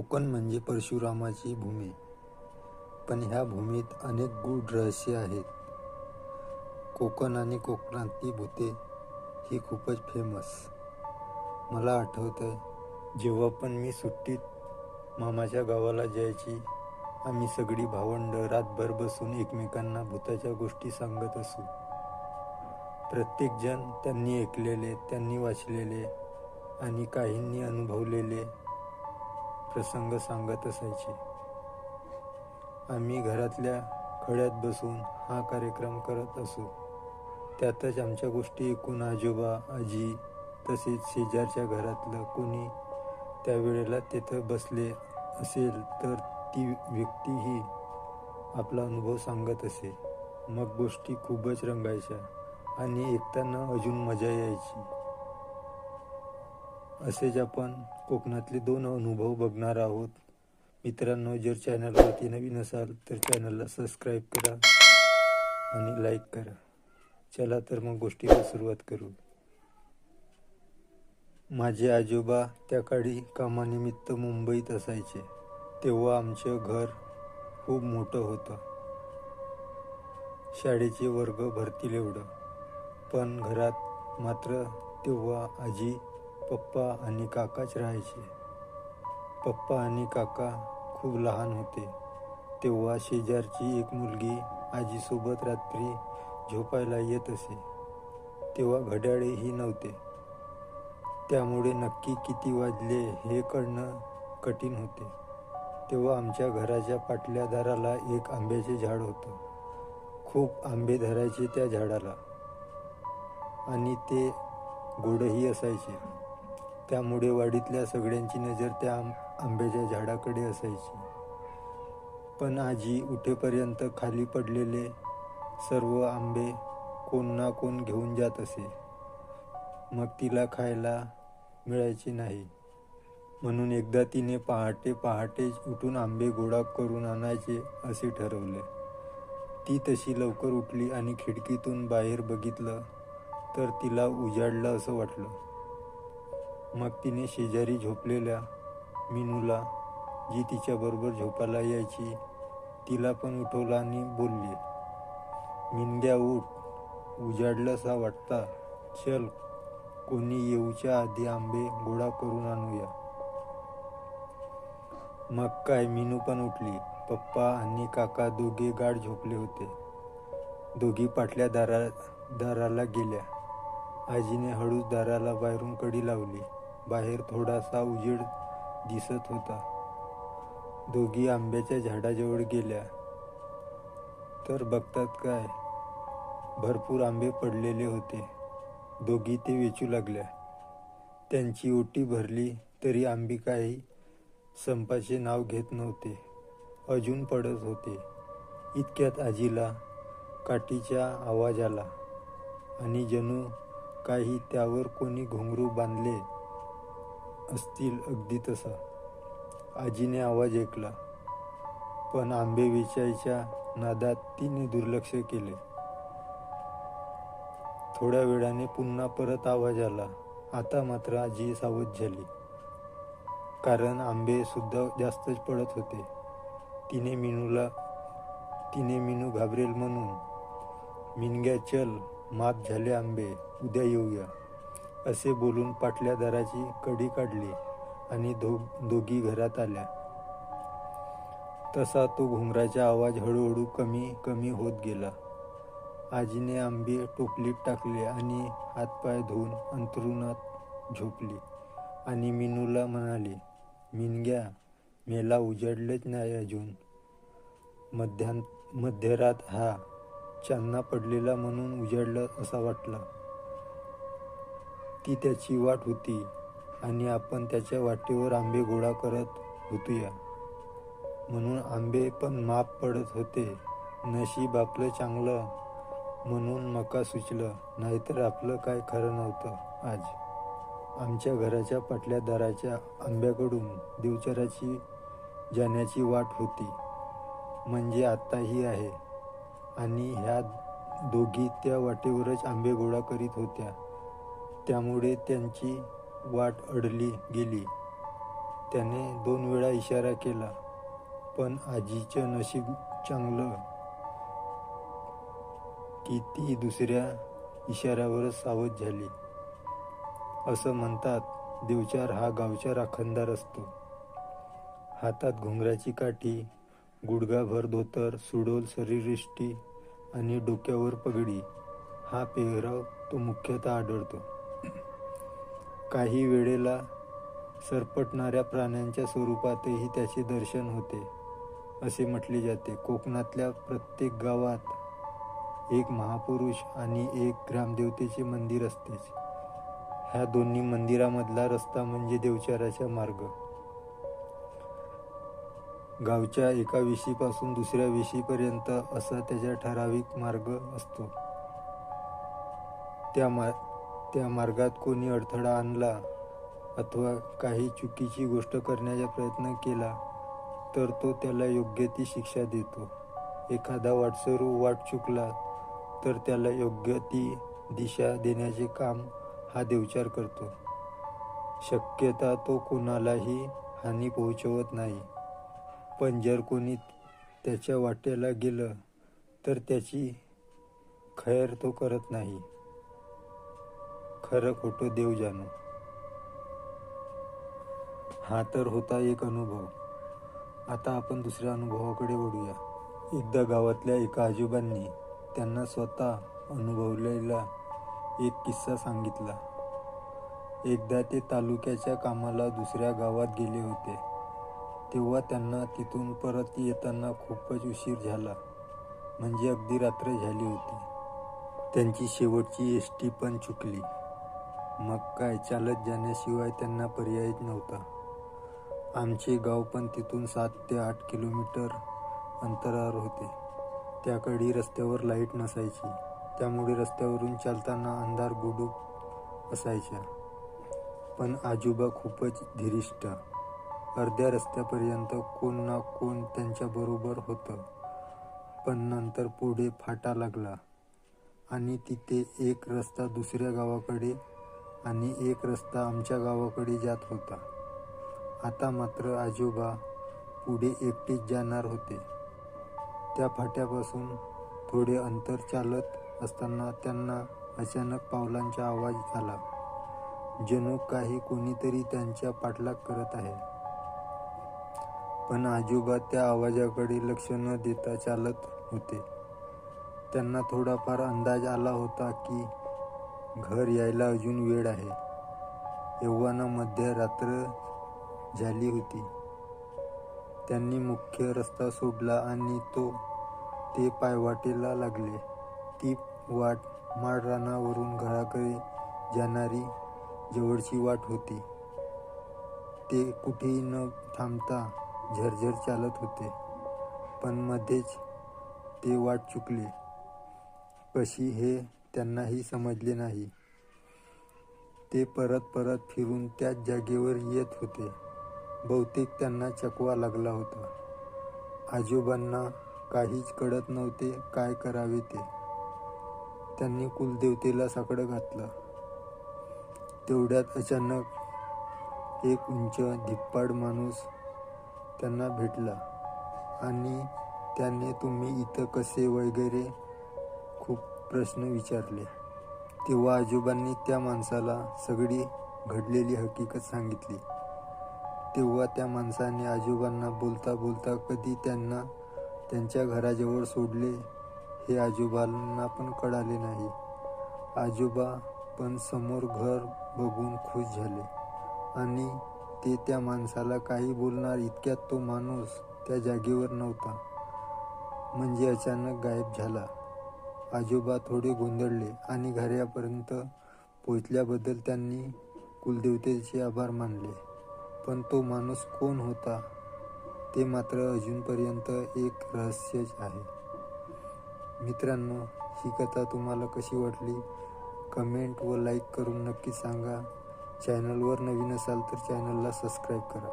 कोकण म्हणजे परशुरामाची भूमी, पण ह्या भूमीत अनेक गूढ रहस्य आहेत. कोकण आणि कोकणातली भूते ही खूपच फेमस. मला आठवतंय, जेव्हा पण मी सुट्टीत मामाच्या गावाला जायची, आम्ही सगळी भावंड रातभर बसून एकमेकांना भूताच्या गोष्टी सांगत असू. प्रत्येकजण त्यांनी ऐकलेले, त्यांनी वाचलेले आणि काहींनी अनुभवलेले प्रसंग सांगत असायचे. आम्ही घरातल्या खड्यात बसून हा कार्यक्रम करत असू. त्यातच आमच्या गोष्टी ऐकून आजोबा, आजी तसेच शेजारच्या घरातलं कोणी त्यावेळेला तिथं बसले असेल तर ती व्यक्तीही आपला अनुभव सांगत असे. मग गोष्टी खूपच रंगायच्या आणि ऐकताना अजून मजा यायची. असेच आपण कोकणातले 2 अनुभव बघणार आहोत. मित्रांनो, जर चॅनलवरती नवीन असाल तर चॅनलला सबस्क्राईब करा आणि लाईक करा. चला तर मग गोष्टीला सुरुवात करू. माझे आजोबा त्या काळी कामानिमित्त मुंबईत असायचे. तेव्हा आमचं घर खूप मोठं होतं, शाळेचे वर्ग भरतील एवढं. पण घरात मात्र तेव्हा आजी, पप्पा आणि काकाच राहायचे. पप्पा आणि काका खूप लहान होते तेव्हा शेजारची एक मुलगी आजीसोबत रात्री झोपायला येत असे. तेव्हा घड्याळेही नव्हते, त्यामुळे नक्की किती वाजले हे कळणं कठीण होते. तेव्हा आमच्या घराच्या पाटल्या दाराला एक आंब्याचे झाड होतं. खूप आंबे धरायचे त्या झाडाला आणि ते गोडही असायचे. त्यामुळे वाडीतल्या सगळ्यांची नजर त्या आंब्याच्या झाडाकडे असायची. पण आजी उठेपर्यंत खाली पडलेले सर्व आंबे कोण ना कोण घेऊन जात असे. मग तिला खायला मिळायचे नाही, म्हणून एकदा तिने पहाटेच उठून आंबे गोळा करून आणायचे असे ठरवले. ती तशी लवकर उठली आणि खिडकीतून बाहेर बघितलं तर तिला उजाडलं असं वाटलं. मग तिने शेजारी झोपलेल्या मीनूला, जी तिच्याबरोबर झोपायला यायची, तिला पण उठवलं आणि बोलली, "मिनग्या उठ, उजाडलंसा वाटता. चल, कोणी येऊच्या आधी आंबे गोळा करून आणूया." मग काय, मीनू पण उठली. पप्पा आणि काका दोघे गाढ झोपले होते. दोघी पाटल्या दाराला गेल्या. आजीने हळूच दाराला बाहेरून कडी लावली. बाहेर थोडासा उजेड दिसत होता. दोघी आंब्याच्या झाडाजवळ गेल्या तर बघतात काय, भरपूर आंबे पडलेले होते. दोघी ते वेचू लागल्या. त्यांची ओटी भरली तरी आंबे काही संपाचे नाव घेत नव्हते, अजून पडत होते. इतक्यात आजीला काठीचा आवाज आला आणि जणू काही त्यावर कोणी घुंगरू बांधले असतील अगदी तसा. आजीने आवाज ऐकला, पण आंबे वेचायच्या नादात तिने दुर्लक्ष केले. थोड्या वेळाने पुन्हा परत आवाज आला. आता मात्र आजी सावध झाली, कारण आंबे सुद्धा जास्तच पडत होते. तिने मीनू घाबरेल म्हणून, "मिनग्या चल, माप झाले आंबे, उद्या येऊया," असे बोलून पाटल्या दाराची कडी काढली आणि दोघी घरात आल्या. तसा तो घुंगराचा आवाज हळूहळू कमी होत गेला. आजीने आंबे टोपलीत टाकले आणि हातपाय धुवून अंथरुणात झोपली आणि मीनूला म्हणाली, "मिनग्या, मेला उजाडलेच नाही अजून. मध्यरात हा चांदणा पडलेला म्हणून उजाडलं असा वाटला. ती त्याची वाट होती आणि आपण त्याच्या वाटेवर आंबे गोळा करत होतोया, म्हणून आंबे पण माप पडत होते. नशीब आपलं चांगलं म्हणून मका सुचलं, नाहीतर आपलं काय खरं नव्हतं आज." आमच्या घराच्या पाटल्या दाराच्या आंब्याकडून देवचराची जाण्याची वाट होती, म्हणजे आत्ताही आहे. आणि ह्या दोघी त्या वाटेवरच आंबे गोळा करीत होत्या, त्यामुळे त्यांची वाट अडली गेली. त्याने 2 वेळा इशारा केला, पण आजीचं नशीब चांगलं की ती दुसऱ्या इशाऱ्यावरच सावध झाली. असं म्हणतात, देवचार हा गावचा राखणदार असतो. हातात घुंगराची काठी, गुडघाभर धोतर, सुडोल शरीरयष्टी आणि डोक्यावर पगडी हा पेहराव तो मुख्यतः आढळतो. काही वेळेला सरपटणाऱ्या प्राण्यांच्या स्वरूपातही त्याचे दर्शन होते, असे म्हटले जाते. कोकणातल्या प्रत्येक गावात एक महापुरुष आणि एक ग्रामदेवतेचे मंदिर असतेच. ह्या दोन्ही मंदिरामधला रस्ता म्हणजे देवचाराचा मार्ग. गावच्या एका वेशीपासून दुसऱ्या वेशीपर्यंत असा त्याचा ठराविक मार्ग असतो. त्या मार्गात कोणी अडथळा आणला अथवा काही चुकीची गोष्ट करण्याचा प्रयत्न केला तर तो त्याला योग्य ती शिक्षा देतो. एखादा वाटसरू वाट चुकला तर त्याला योग्य ती दिशा देण्याचे काम हा देवचार करतो. शक्यता तो कोणालाही हानी पोहोचवत नाही, पण जर कोणी त्याच्या वाटेला गेलं तर त्याची खैर तो करत नाही. खरं खोटं देव जाणो. हा तर होता एक अनुभव. आता आपण दुसऱ्या अनुभवाकडे वळूया. एकदा गावातल्या एका आजोबांनी त्यांना स्वतः अनुभवलेला एक किस्सा सांगितला. एकदा ते तालुक्याच्या कामाला दुसऱ्या गावात गेले होते. तेव्हा त्यांना तिथून परत येताना खूपच उशीर झाला, म्हणजे अगदी रात्र झाली होती. त्यांची शेवटची एसटी पण चुकली. मग काय, चालत जाण्याशिवाय त्यांना पर्यायच नव्हता. आमचे गाव पण तिथून 7 ते 8 किलोमीटर अंतरावर होते. त्याकाळी रस्त्यावर लाईट नसायची, त्यामुळे रस्त्यावरून चालताना अंधार गुडूप असायचा. पण आजोबा खूपच धीरिष्ठ. अर्ध्या रस्त्यापर्यंत कोण ना कोण त्यांच्याबरोबर होतं. पण नंतर पुढे फाटा लागला आणि तिथे एक रस्ता दुसऱ्या गावाकडे आणि एक रस्ता आमच्या गावाकडे जात होता. आता मात्र आजोबा पुढे एकटेच जाणार होते. त्या फाट्यापासून थोडे अंतर चालत असताना त्यांना अचानक पावलांचा आवाज आला. जणू काही कोणीतरी त्यांचा पाठलाग करत आहे. पण आजोबा त्या आवाजाकडे लक्ष न देता चालत होते. त्यांना थोडाफार अंदाज आला होता की घर यायला अजून वेळ आहे. एव्हाना मध्यरात्र झाली होती. त्यांनी मुख्य रस्ता सोडला आणि ते पायवाटेला लागले. ती वाट माळरानावरून घराकडे जाणारी जवळची वाट होती. ते कुठेही न थांबता झरझर चालत होते. पण मध्येच ते वाट चुकले कशी हे त्यांनाही समजले नाही. ते परत फिरून त्याच जागेवर येत होते. बहुतेक त्यांना चकवा लागला होता. आजोबांना काहीच कळत नव्हते काय करावे ते. त्यांनी कुलदेवतेला साकडं घातलं. तेवढ्यात अचानक एक उंच धिप्पाड माणूस त्यांना भेटला आणि त्याने तुम्ही इथं कसे वगैरे खूप प्रश्न विचारले. तेव्हा आजोबांनी त्या माणसाला सगळी घडलेली हकीकत सांगितली. तेव्हा त्या माणसाने आजोबांना बोलता बोलता कधी त्यांना त्यांच्या घराजवळ सोडले हे आजोबांना पण कळाले नाही. आजोबा पण समोर घर बघून खुश झाले आणि ते त्या माणसाला काही बोलणार इतक्यात तो माणूस त्या जागेवर नव्हता, म्हणजे अचानक गायब झाला. आजोबा थोडे गोंधळले आणि घरापर्यंत पोहोचल्याबद्दल त्यांनी कुलदेवतेचे आभार मानले. पण तो माणूस कोण होता ते मात्र अजूनपर्यंत एक रहस्यच आहे. मित्रांनो, ही कथा तुम्हाला कशी वाटली कमेंट व लाईक करून नक्की सांगा. चॅनलवर नवीन असाल तर चॅनलला सबस्क्राईब करा.